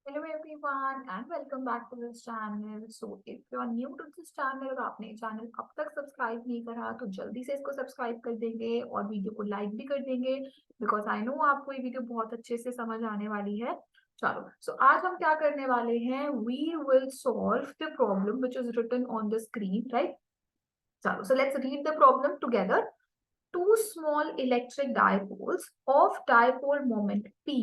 Hello everyone and welcome back to this channel. So if you are new to this channel और आपने channel अब तक subscribe नहीं करा तो जल्दी से इसको सब्सक्राइब कर देंगे और वीडियो को लाइक भी कर देंगे बिकॉज आई नो आपको ये वीडियो बहुत अच्छे से समझ आने वाली है। चलो सो आज हम क्या करने वाले हैं, we will solve the problem which is written on the screen, right. चलो so let's read the problem together. Two small electric dipoles of dipole moment P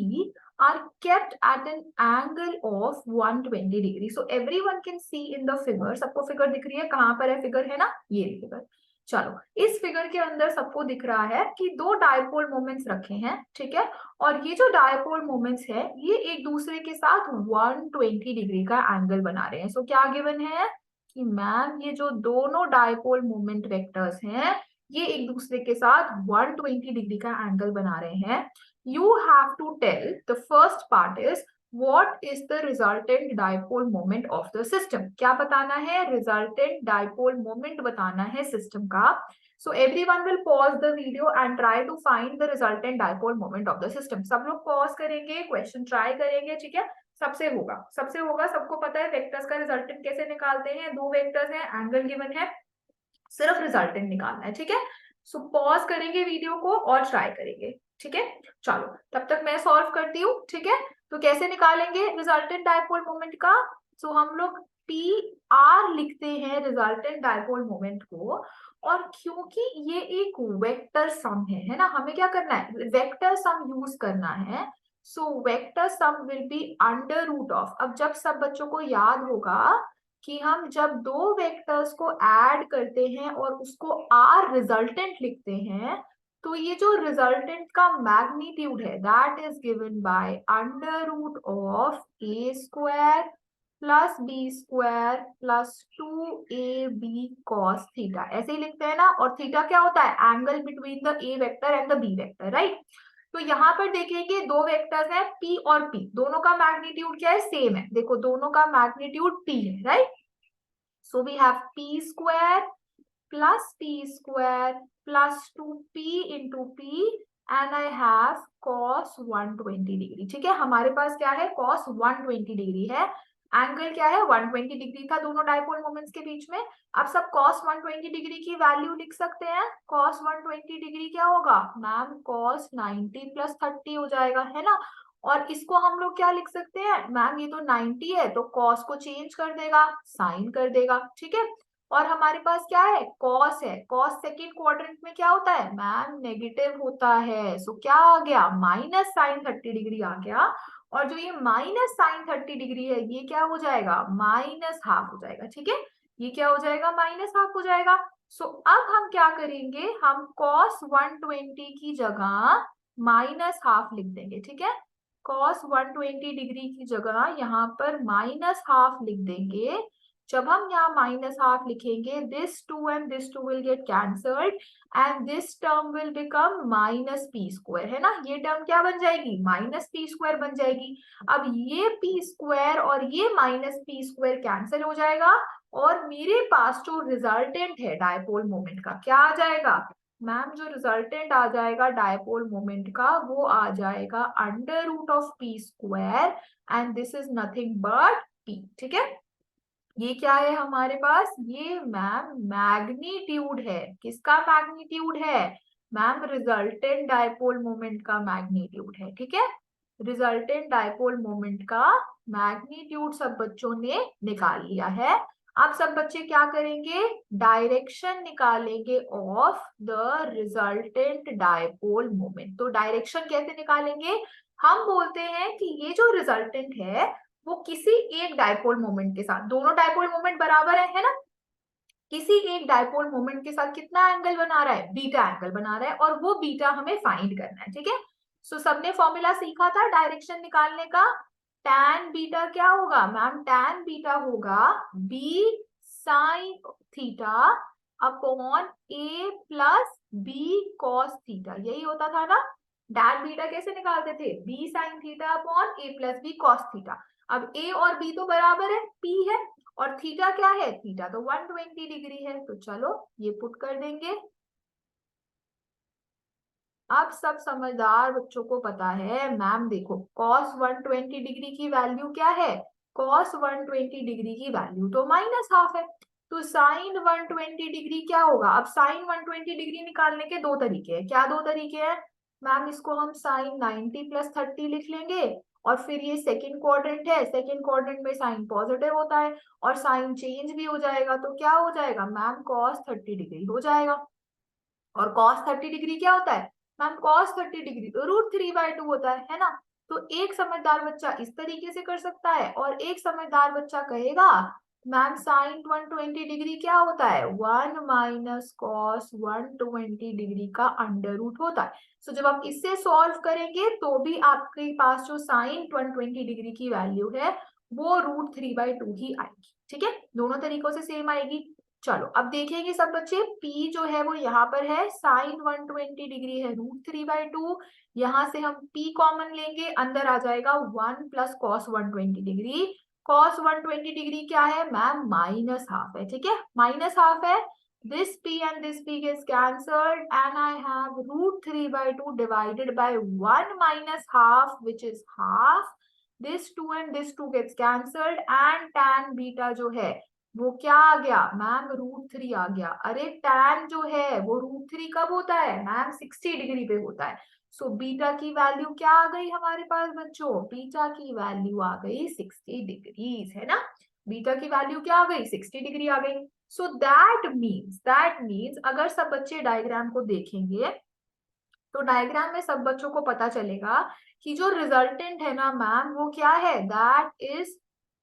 are kept at an angle of 120 degree. So everyone can see in the figure. सबको figure दिख रही है, कहां पर है figure, है ना, ये फिगर। चलो इस फिगर के अंदर सबको दिख रहा है कि दो डायपोल मोमेंट्स रखे हैं, ठीक है। और ये जो डायपोल मोमेंट्स है ये एक दूसरे के साथ 120 डिग्री का एंगल बना रहे हैं। सो क्या गिवन है कि मैम ये जो दोनों डायपोल मोमेंट वेक्टर्स हैं ये एक दूसरे के साथ 120 डिग्री का एंगल बना रहे हैं। You have to tell the first part is what is the resultant dipole moment of the system. क्या बताना है? रिजल्टेंट डायपोल मोमेंट बताना है सिस्टम का। So everyone will pause the video and try to find the resultant dipole moment of the system. सब लोग pause करेंगे, question try करेंगे, ठीक है। सबसे होगा सबको पता है वेक्टर्स का रिजल्टेंट कैसे निकालते हैं। दो वेक्टर्स हैं, एंगल गिवन है, सिर्फ रिजल्टेंट निकालना है, ठीक है। सो पॉज करेंगे वीडियो को और ट्राई करेंगे, ठीक है। चलो तब तक मैं सॉल्व करती हूँ, ठीक है। तो कैसे निकालेंगे रिजल्टेंट डायपोल मोमेंट का? सो हम लोग पी आर लिखते हैं रिजल्टेंट डायपोल मोमेंट को। और क्योंकि ये एक वेक्टर सम है ना, हमें क्या करना है, वेक्टर सम यूज करना है। So vector sum will be under root of. अब जब सब बच्चों को याद होगा कि हम जब दो वेक्टर्स को ऐड करते हैं और उसको आर रिजल्टेंट लिखते हैं तो ये जो रिजल्टेंट का मैग्नीट्यूड है that is given by under root of A square plus B square plus 2ab cos theta. ऐसे ही लिखते हैं ना। और थीटा क्या होता है? Angle between the A vector and the B vector, right. तो यहाँ पर देखेंगे दो वेक्टर्स हैं P और P, दोनों का मैग्नीट्यूड क्या है? सेम है। देखो दोनों का मैग्नीट्यूड P है, right. So we have P square plus P square plus 2P into P and I have cos 120 degree, ठीक है। हमारे पास क्या है? cos 120 डिग्री है। एंगल क्या है? 120 डिग्री था दोनों डायपोल मोमेंट्स के बीच में। अब सब cos 120 डिग्री की वैल्यू लिख सकते हैं। cos 120 डिग्री क्या होगा मैम? cos 90 प्लस 30 हो जाएगा, है ना। और इसको हम लोग क्या लिख सकते हैं मैम? ये तो 90 है तो cos को चेंज कर देगा, साइन कर देगा, ठीक है। और हमारे पास क्या है? कॉस है। कॉस सेकेंड क्वाड्रेंट में क्या होता है मैम? नेगेटिव होता है। सो क्या आ गया? माइनस साइन 30 डिग्री आ गया। और जो ये माइनस साइन 30 डिग्री है ये क्या हो जाएगा? माइनस हाफ हो जाएगा, ठीक है। ये क्या हो जाएगा? माइनस हाफ हो जाएगा। सो अब हम क्या करेंगे, हम कॉस 120 की जगह माइनस हाफ लिख देंगे, ठीक है। कॉस 120 डिग्री की जगह यहाँ पर माइनस हाफ लिख देंगे। जब हम यहाँ माइनस हाफ लिखेंगे this two and this two will get cancelled and this term will become minus P square, है ना। ये टर्म क्या बन जाएगी? माइनस पी स्क्वायर बन जाएगी। अब ये पी स्क्वायर और ये माइनस पी स्क्वायर कैंसिल हो जाएगा और मेरे पास जो रिजल्टेंट है डायपोल मोमेंट का क्या आ जाएगा मैम? जो रिजल्टेंट आ जाएगा डायपोल मोमेंट का वो आ जाएगा under root of P square and this is nothing but P, ठीक है। ये क्या है हमारे पास? ये मैम मैग्नीट्यूड है। किसका मैग्नीट्यूड है मैम? रिजल्टेंट डायपोल मोमेंट का मैग्नीट्यूड है, ठीक है। रिजल्टेंट डायपोल मोमेंट का मैग्नीट्यूड सब बच्चों ने निकाल लिया है। अब सब बच्चे क्या करेंगे? डायरेक्शन निकालेंगे of the resultant dipole moment. तो डायरेक्शन कैसे निकालेंगे? हम बोलते हैं कि ये जो रिजल्टेंट है वो किसी एक डायपोल मोमेंट के साथ, दोनों डायपोल मोमेंट बराबर है ना, किसी एक डायपोल मोमेंट के साथ कितना एंगल बना रहा है? बीटा एंगल बना रहा है और वो बीटा हमें फाइंड करना है, ठीक है। सो सबने फॉर्मूला सीखा था डायरेक्शन निकालने का। tan बीटा क्या होगा मैम? tan बीटा होगा बी साइन थीटा अपॉन ए प्लस बी कॉस थीटा, यही होता था ना। tan बीटा कैसे निकालते थे? बी साइन थीटा अपॉन ए प्लस बी कॉस थीटा। अब ए और बी तो बराबर है, पी है, और थीटा क्या है? थीटा तो 120 डिग्री है। तो चलो ये पुट कर देंगे। अब सब समझदार बच्चों को पता है मैम, देखो cos 120 डिग्री की वैल्यू क्या है, cos 120 डिग्री की वैल्यू तो -½ है, तो sin 120 डिग्री क्या होगा। अब sin 120 डिग्री निकालने के दो तरीके हैं, क्या दो तरीके हैं मैम, इसको हम sin 90 + 30 लिख लेंगे, और फिर ये सेकंड क्वाड्रेंट है, सेकंड क्वाड्रेंट में साइन पॉजिटिव होता है और साइन चेंज भी हो जाएगा, तो क्या हो जाएगा मैम, cos 30 डिग्री हो जाएगा। और cos 30 डिग्री क्या होता है मैम, cos 30 डिग्री तो √3/2 होता है ना। तो एक समझदार बच्चा इस तरीके से कर सकता है, और एक समझदार बच्चा कहेगा मैम sin 120 डिग्री क्या होता है, 1 - cos 120 डिग्री का √ होता है। सो जब आप इससे सॉल्व करेंगे तो भी आपके पास जो sin 120 डिग्री की वैल्यू है वो √3/2 ही आएगी। ठीक है, दोनों तरीकों से सेम आएगी। चलो अब देखेंगे सब बच्चे, P जो है वो यहाँ पर है, sin 120 डिग्री है √3/2, यहाँ से हम P कॉमन लेंगे, अंदर आ जाएगा 1 + cos 120 डिग्री। cos 120 डिग्री क्या है मैम, -½ है, ठीक है, -½ है। This P and this P gets cancelled and I have √3/2 divided by 1 - ½ which is ½ this 2 and this 2 gets cancelled and tan beta जो है वो क्या आ गया मैम, √3 आ गया। अरे tan जो है वो √3 कब होता है मैम, 60 डिग्री पे होता है। सो बीटा की वैल्यू क्या आ गई हमारे पास बच्चों, बीटा की वैल्यू आ गई 60 डिग्रीज, है ना। बीटा की वैल्यू क्या आ गई, 60 डिग्री आ गई। सो दैट मीन्स अगर सब बच्चे डायग्राम को देखेंगे तो डायग्राम में सब बच्चों को पता चलेगा कि जो रिजल्टेंट है ना मैम वो क्या है, दैट इज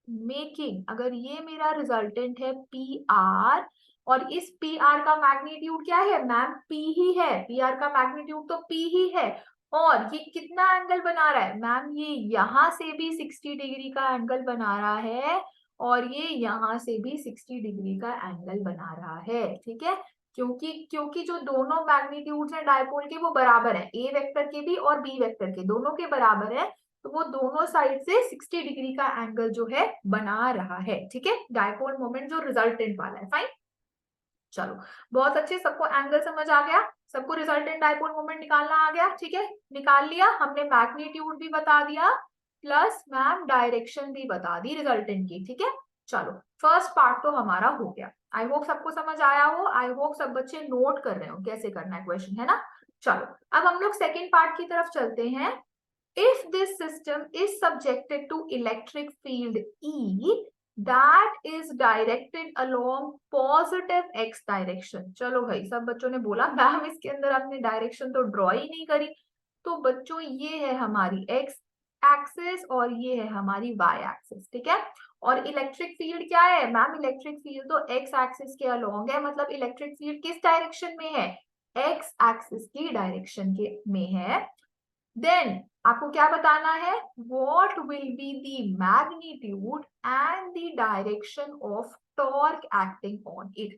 मेकिंग, अगर ये मेरा रिजल्टेंट है पी आर, और इस पी आर का मैग्नीट्यूड क्या है मैम, पी ही है, पी आर का मैग्नीट्यूड तो पी ही है, और ये कितना एंगल बना रहा है मैम, ये यहाँ से भी 60 डिग्री का एंगल बना रहा है, और ये यहाँ से भी 60 डिग्री का एंगल बना रहा है। ठीक है, क्योंकि क्योंकि जो दोनों मैग्नीट्यूड्स हैं डायपोल के वो बराबर है, ए वेक्टर के भी और बी वेक्टर के, दोनों के बराबर है, तो वो दोनों साइड से 60 डिग्री का एंगल जो है बना रहा है। ठीक है, डायपोल मोमेंट जो रिजल्टेंट वाला है, फाइन। चलो बहुत अच्छे, सबको एंगल समझ आ गया, सबको रिजल्टेंट डायपोल मोमेंट निकालना आ गया। ठीक है, निकाल लिया हमने, मैग्नीट्यूड भी बता दिया प्लस मैम डायरेक्शन भी बता दी रिजल्टेंट की। ठीक है, चलो फर्स्ट पार्ट तो हमारा हो गया, आई होप सबको समझ आया हो, आई होप सब बच्चे नोट कर रहे हो कैसे करना है क्वेश्चन, है ना। चलो अब हम लोग सेकेंड पार्ट की तरफ चलते हैं। If this system is subjected to electric field E that is directed along positive x direction, चलो भाई सब बच्चों ने बोला मैम इसके अंदर आपने डायरेक्शन तो ड्रॉ ही नहीं करी, तो बच्चों ये है हमारी x एक्सिस और ये है हमारी y एक्सिस। ठीक है, और इलेक्ट्रिक फील्ड क्या है मैम, इलेक्ट्रिक फील्ड तो x एक्सिस के अलोंग है, मतलब इलेक्ट्रिक फील्ड किस डायरेक्शन में है, x एक्सिस की डायरेक्शन के में है। देन आपको क्या बताना है, what will be the magnitude and the direction of torque acting on it,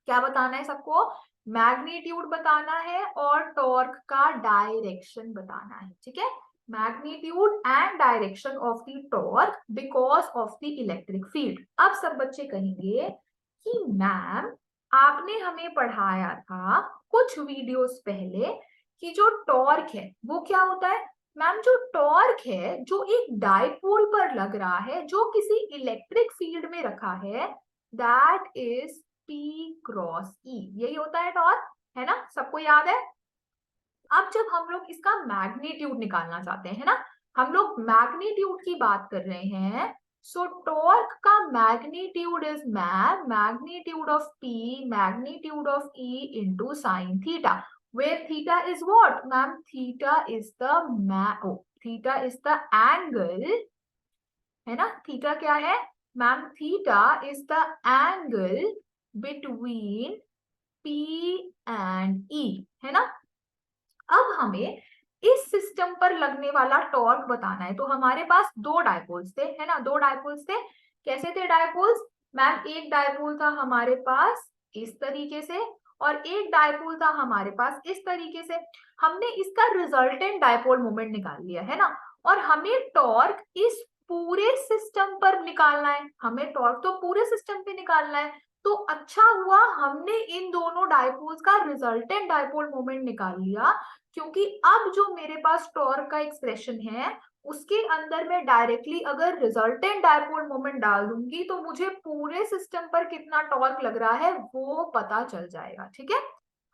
क्या बताना है सबको, मैग्नीट्यूड बताना है और टॉर्क का डायरेक्शन बताना है। ठीक है, magnitude and direction of the torque because of the electric field. अब सब बच्चे कहेंगे कि मैम आपने हमें पढ़ाया था कुछ वीडियोस पहले कि जो टॉर्क है वो क्या होता है मैम, जो टॉर्क है जो एक डायपोल पर लग रहा है जो किसी इलेक्ट्रिक फील्ड में रखा है, that is P cross E, यही होता है टॉर्क, है ना, सबको याद है। अब जब हम लोग इसका मैग्नीट्यूड निकालना चाहते हैं ना, हम लोग मैग्नीट्यूड की बात कर रहे हैं, सो टॉर्क का magnitude is magnitude of P magnitude of E into sin theta, where theta is what ma'am, theta is the angle, है ना, थीटा क्या है ma'am, theta is the angle between P and E, है ना। अब हमें इस सिस्टम पर लगने वाला टॉर्क बताना है, तो हमारे पास दो डायपोल्स थे, है ना, दो डायपोल्स थे। कैसे थे डायपोल्स मैम, एक डायपोल था हमारे पास इस तरीके से और एक डायपोल था हमारे पास इस तरीके से। हमने इसका रिजल्टेंट डायपोल मोमेंट निकाल लिया, है ना, और हमें टॉर्क इस पूरे सिस्टम पर निकालना है, हमें टॉर्क तो पूरे सिस्टम पे निकालना है। तो अच्छा हुआ हमने इन दोनों डायपोल्स का रिजल्टेंट डायपोल मोमेंट निकाल लिया, क्योंकि अब जो मेरे पास टॉर्क का एक्सप्रेशन है उसके अंदर मैं डायरेक्टली अगर रिजल्टेंट डायपोल मोमेंट डाल दूंगी तो मुझे पूरे सिस्टम पर कितना टॉर्क लग रहा है वो पता चल जाएगा। ठीक है,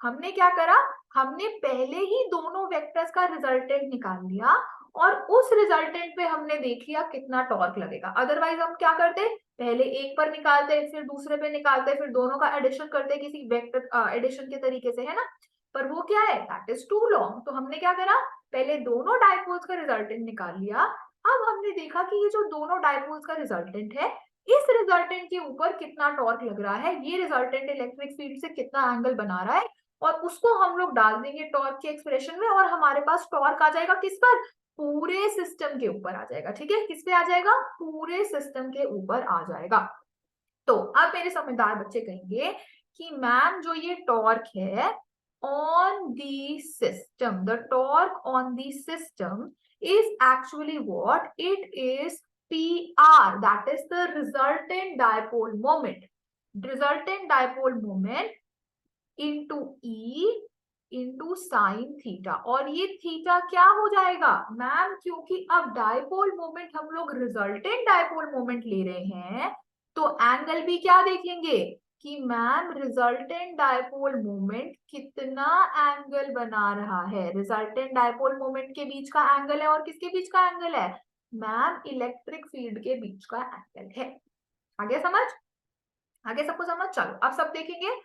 हमने क्या करा, हमने पहले ही दोनों वेक्टर्स का रिजल्टेंट निकाल लिया और उस रिजल्टेंट पे हमने देख लिया कितना टॉर्क लगेगा। अदरवाइज हम क्या करते, पहले एक पर निकालते फिर दूसरे पे निकालते फिर दोनों का एडिशन करते किसी वेक्टर एडिशन के तरीके से, है ना, पर वो क्या है, दैट इज टू लॉन्ग। तो हमने क्या करा, पहले दोनों डायपोल्स का रिजल्टेंट निकाल लिया। अब हमने देखा कि ये जो दोनों डायपोल्स का रिजल्टेंट है इस रिजल्टेंट के ऊपर कितना टॉर्क लग रहा है, ये रिजल्टेंट इलेक्ट्रिक फील्ड से कितना एंगल बना रहा है, और उसको हम लोग डाल देंगे टॉर्क के एक्सप्रेशन में और हमारे पास टॉर्क आ जाएगा किस पर, पूरे सिस्टम के ऊपर आ जाएगा। ठीक है, किस पे आ जाएगा, पूरे सिस्टम के ऊपर आ जाएगा। तो अब मेरे समझदार बच्चे कहेंगे कि मैम जो ये टॉर्क है on the system, the torque on the system is actually what it is, PR, that is the resultant dipole moment, resultant dipole moment into E into sine theta. और ये थीटा क्या हो जाएगा ma'am, क्योंकि अब dipole moment हम लोग resultant dipole moment ले रहे हैं तो एंगल भी क्या देखेंगे कि मैम रिजल्टेंट डायपोल मोमेंट कितना एंगल बना रहा है। रिजल्टेंट डायपोल मोमेंट के बीच का एंगल है और किसके बीच का एंगल है मैम, इलेक्ट्रिक फील्ड के बीच का एंगल है। आगे समझ, आगे सबको समझ, चलो अब सब देखेंगे।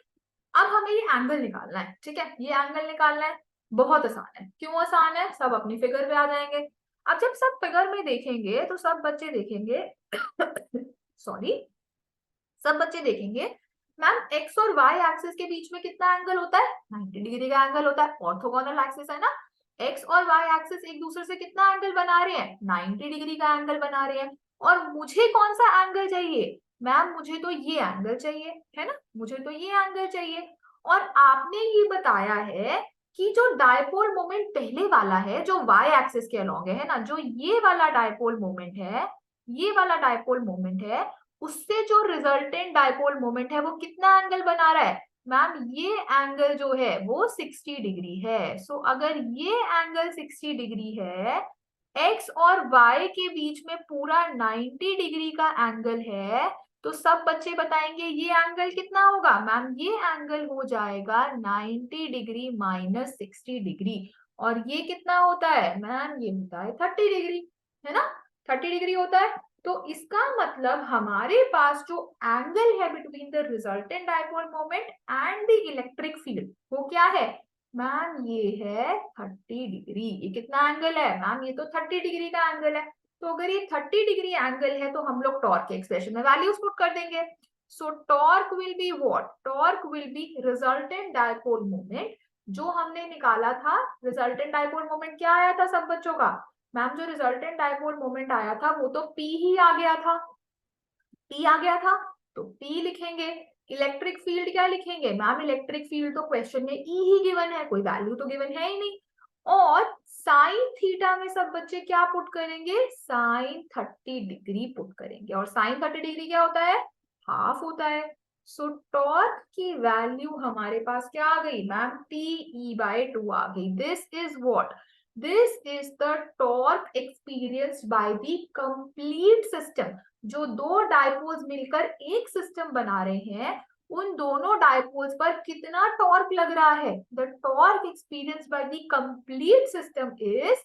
अब हमें ये एंगल निकालना है। ठीक है, ये एंगल निकालना है, बहुत आसान है। क्यों आसान है, सब अपनी फिगर पे आ जाएंगे। अब जब सब फिगर में देखेंगे तो सब बच्चे देखेंगे सॉरी, सब बच्चे देखेंगे मैम एक्स और वाई एक्सिस के बीच में कितना एंगल होता है, 90 डिग्री का एंगल होता है। ऑर्थोगोनल एक्सिस है ना, एक्स और वाई एक्सिस एक दूसरे से कितना एंगल बना रहे हैं, 90 डिग्री का एंगल बना रहे हैं। और मुझे कौन सा एंगल चाहिए मैम, मुझे तो ये एंगल चाहिए, है ना, मुझे तो ये एंगल चाहिए। और आपने ये बताया है कि जो डायपोल मोमेंट पहले वाला है जो वाई एक्सिस के अलोंग है ना, जो ये वाला डायपोल मोमेंट है, ये वाला डायपोल मोमेंट है, उससे जो रिजल्टेंट डायपोल मोमेंट है वो कितना एंगल बना रहा है मैम, ये एंगल जो है वो 60 डिग्री है। सो अगर ये एंगल 60 डिग्री है, एक्स और वाई के बीच में पूरा 90 डिग्री का एंगल है, तो सब बच्चे बताएंगे ये एंगल कितना होगा मैम, ये एंगल हो जाएगा 90 डिग्री माइनस 60 डिग्री। और ये कितना होता है मैम, ये होता है 30 डिग्री, है ना, 30 डिग्री होता है। तो इसका मतलब हमारे पास जो एंगल है between the resultant dipole moment and the electric field वो क्या है मैम, ये है 30 डिग्री। ये कितना एंगल है मैम, ये तो 30 डिग्री का एंगल है। तो अगर ये 30 डिग्री एंगल है तो हम लोग टॉर्क के एक्सप्रेशन में वैल्यूज पुट कर देंगे। सो torque will be what, torque will be resultant dipole moment जो हमने निकाला था। रिजल्टेंट डायपोल मोमेंट क्या आया था सब बच्चों का मैम, जो रिजल्टेंट डायपोल मोमेंट आया था वो तो P ही आ गया था, P आ गया था तो P लिखेंगे। इलेक्ट्रिक फील्ड क्या लिखेंगे मैम, इलेक्ट्रिक फील्ड तो क्वेश्चन में E ही गिवन है, कोई वैल्यू तो गिवन है ही नहीं। और साइन थीटा में सब बच्चे क्या पुट करेंगे, साइन 30 डिग्री पुट करेंगे। और साइन 30 डिग्री क्या होता है, हाफ होता है। सो टॉर्क की वैल्यू हमारे पास क्या आ गई मैम, PE/2 आ गई। This is what, this is the torque experienced by the complete system. जो दो डायपोल्स मिलकर एक सिस्टम बना रहे हैं उन दोनों डायपोल्स पर कितना टॉर्क लग रहा है, the torque experience by the complete system is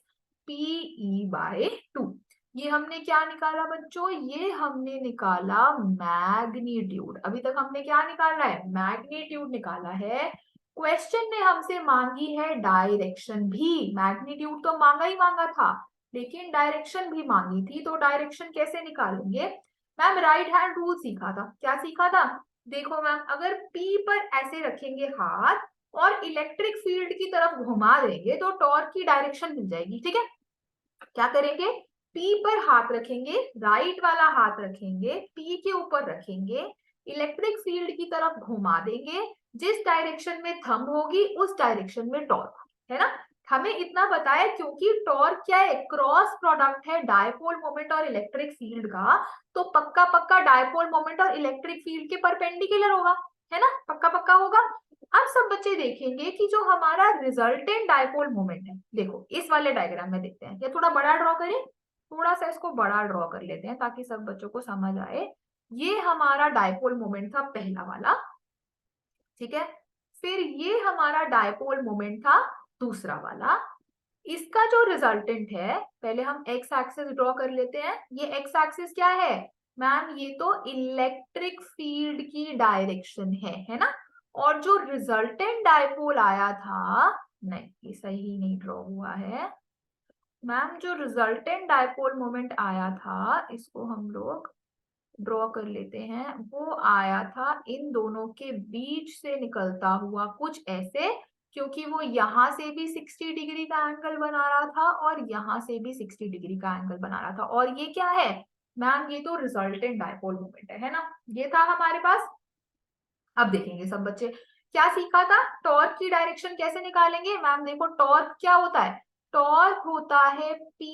PE/2। ये हमने क्या निकाला बच्चों, ये हमने निकाला मैग्नीट्यूड। अभी तक हमने क्या निकाला है, मैग्नीट्यूड निकाला है। क्वेश्चन ने हमसे मांगी है डायरेक्शन भी, मैग्नीट्यूड तो मांगा ही मांगा था लेकिन डायरेक्शन भी मांगी थी। तो डायरेक्शन कैसे निकालेंगे मैम, राइट हैंड रूल सीखा था। क्या सीखा था, देखो मैम अगर P पर ऐसे रखेंगे हाथ और इलेक्ट्रिक फील्ड की तरफ घुमा देंगे तो टॉर्क की डायरेक्शन मिल जाएगी। ठीक है, क्या करेंगे, P पर हाथ रखेंगे, राइट वाला हाथ रखेंगे, P के ऊपर रखेंगे, इलेक्ट्रिक फील्ड की तरफ घुमा देंगे, जिस डायरेक्शन में थंब होगी उस डायरेक्शन में टॉर्क, है ना। हमें इतना बताया क्योंकि टॉर्क क्या है, क्रॉस प्रोडक्ट है डायपोल मोमेंट और इलेक्ट्रिक फील्ड का, तो पक्का पक्का डायपोल मोमेंट और इलेक्ट्रिक फील्ड के परपेंडिकुलर होगा। है ना, पक्का पक्का होगा। अब सब बच्चे देखेंगे कि जो हमारा रिजल्टेंट डायपोल मोमेंट है, देखो इस वाले डायग्राम में देखते हैं, या थोड़ा बड़ा ड्रॉ करें, थोड़ा सा इसको बड़ा ड्रॉ कर लेते हैं ताकि सब बच्चों को समझ आए। ये हमारा डायपोल मोमेंट था पहला वाला, ठीक है। फिर ये हमारा डायपोल मोमेंट था दूसरा वाला। इसका जो रिजल्टेंट है, पहले हम एक्स एक्सिस ड्रॉ कर लेते हैं। ये एक्स एक्सिस क्या है मैम, ये तो इलेक्ट्रिक फील्ड की डायरेक्शन है ना। और जो रिजल्टेंट डायपोल आया था, नहीं ये सही नहीं ड्रॉ हुआ है मैम, जो रिजल्टेंट डायपोल मोमेंट आया था, इसको हम लोग ड्रॉ कर लेते हैं। वो आया था इन दोनों के बीच से निकलता हुआ कुछ ऐसे, क्योंकि वो यहाँ से भी 60 डिग्री का एंगल बना रहा था और यहाँ से भी 60 डिग्री का एंगल बना रहा था। और ये क्या है मैम, ये तो रिजल्टेंट डायपोल मोमेंट है ना। ये था हमारे पास। अब देखेंगे सब बच्चे क्या सीखा था, टॉर्क की डायरेक्शन कैसे निकालेंगे। मैम देखो टॉर्क क्या होता है, टॉर्क होता है P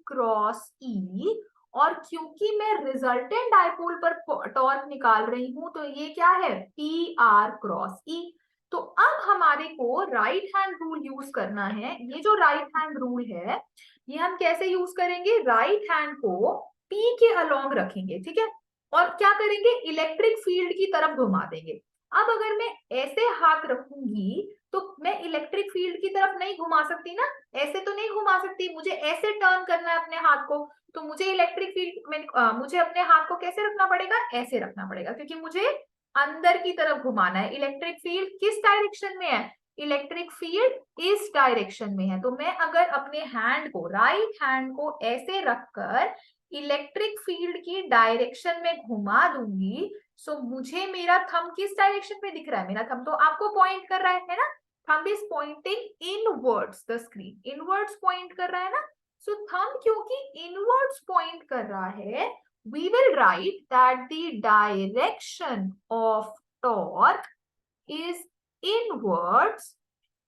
क्रॉस E। और क्योंकि मैं रिजल्टेंट डायपोल पर टॉर्क निकाल रही हूं, तो ये क्या है PR क्रॉस E। तो अब हमारे को राइट हैंड रूल यूज करना है। ये जो राइट हैंड रूल है, ये हम कैसे यूज करेंगे, राइट हैंड को P के अलोंग रखेंगे, ठीक है। और क्या करेंगे, इलेक्ट्रिक फील्ड की तरफ घुमा देंगे। अब अगर मैं ऐसे हाथ रखूंगी तो मैं इलेक्ट्रिक फील्ड की तरफ नहीं घुमा सकती ना, ऐसे तो नहीं घुमा सकती, मुझे ऐसे टर्न करना है अपने हाथ को। तो मुझे इलेक्ट्रिक फील्ड में मुझे अपने हाथ को कैसे रखना पड़ेगा, ऐसे रखना पड़ेगा, क्योंकि मुझे अंदर की तरफ घुमाना है। इलेक्ट्रिक फील्ड किस डायरेक्शन में है, इलेक्ट्रिक फील्ड इस डायरेक्शन में है। तो मैं अगर अपने हैंड को, राइट हैंड को ऐसे रखकर इलेक्ट्रिक फील्ड की डायरेक्शन में घुमा दूंगी, सो मुझे मेरा थंब किस डायरेक्शन में दिख रहा है, मेरा थंब तो आपको पॉइंट कर रहा है ना। Thumb is pointing inwards the screen, inwards point कर रहा है ना। सो थंब क्योंकि इनवर्ड्स पॉइंट कर रहा है, we will write that the direction of torque is inwards.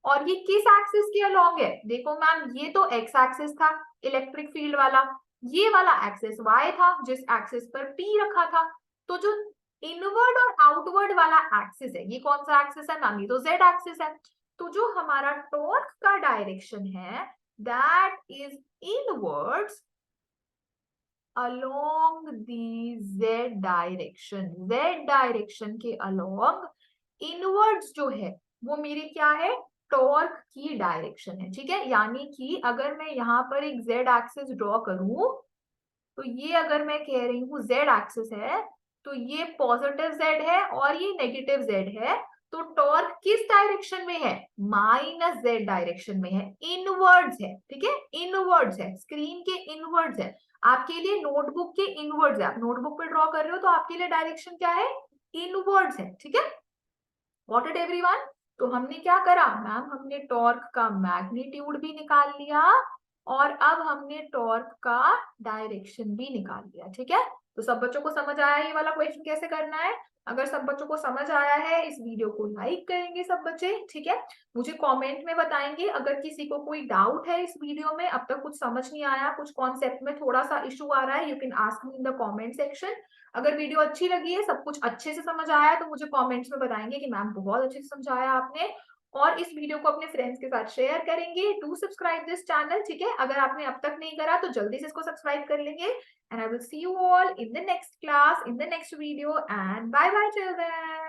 और ये किस एक्सिस के अलोंग है, देखो मैम ये तो एक्स एक्सिस था इलेक्ट्रिक फील्ड वाला, ये वाला एक्सिस वाई था जिस एक्सिस पर पी रखा था। तो जो इनवर्ड और आउटवर्ड वाला एक्सिस है, ये कौन सा एक्सिस है मैम, ये तो जेड एक्सिस है। तो जो हमारा टॉर्क का डायरेक्शन है, that is inwards along the z direction के along इनवर्ड्स जो है वो मेरी क्या है, टॉर्क की डायरेक्शन है, ठीक है। यानी कि अगर मैं यहाँ पर एक z एक्सिस ड्रॉ करूं, तो ये अगर मैं कह रही हूँ z एक्सिस है, तो ये पॉजिटिव z है और ये नेगेटिव z है। तो टॉर्क किस डायरेक्शन में है, -z डायरेक्शन में है, इनवर्ड्स है, ठीक है, इनवर्ड्स है, स्क्रीन के इनवर्ड्स है। आपके लिए नोटबुक के इनवर्ड्स है, आप नोटबुक पे ड्रॉ कर रहे हो तो आपके लिए डायरेक्शन क्या है, इनवर्ड्स है, ठीक है। व्हाट इट एवरीवन, तो हमने क्या करा मैम, हमने टॉर्क का मैग्नीट्यूड भी निकाल लिया और अब हमने टॉर्क का डायरेक्शन भी निकाल लिया, ठीक है। तो सब बच्चों को समझ आया ये वाला क्वेश्चन कैसे करना है। अगर सब बच्चों को समझ आया है, इस वीडियो को लाइक करेंगे सब बच्चे, ठीक है। मुझे कमेंट में बताएंगे अगर किसी को कोई डाउट है इस वीडियो में, अब तक कुछ समझ नहीं आया, कुछ कॉन्सेप्ट में थोड़ा सा इशू आ रहा है, you can ask me in the comment section. अगर वीडियो अच्छी लगी है, सब कुछ अच्छे से समझ आया, तो मुझे कमेंट्स में बताएंगे कि मैम बहुत अच्छे से समझाया आपने, और इस वीडियो को अपने फ्रेंड्स के साथ शेयर करेंगे। डू सब्सक्राइब दिस चैनल, ठीक है। अगर आपने अब तक नहीं करा तो जल्दी से इसको सब्सक्राइब कर लेंगे। And I will see you all in the next class, in the next video, and bye bye children.